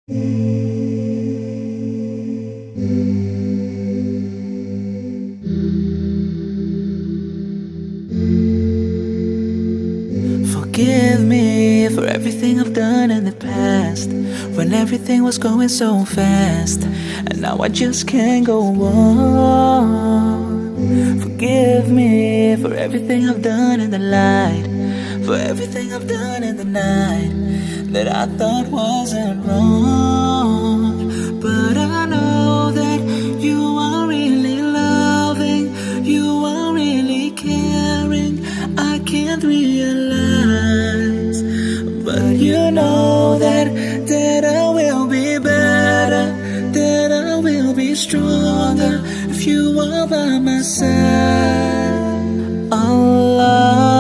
Forgive me for everything I've done in the past, when everything was going so fast, and now I just can't go on. Forgive me for everything I've done in the light, for everything I've done in the night that I thought wasn't wrong. But I know that you are really loving, you are really caring. I can't realize, but you know that I will be better, that I will be stronger if you are by my side. Allah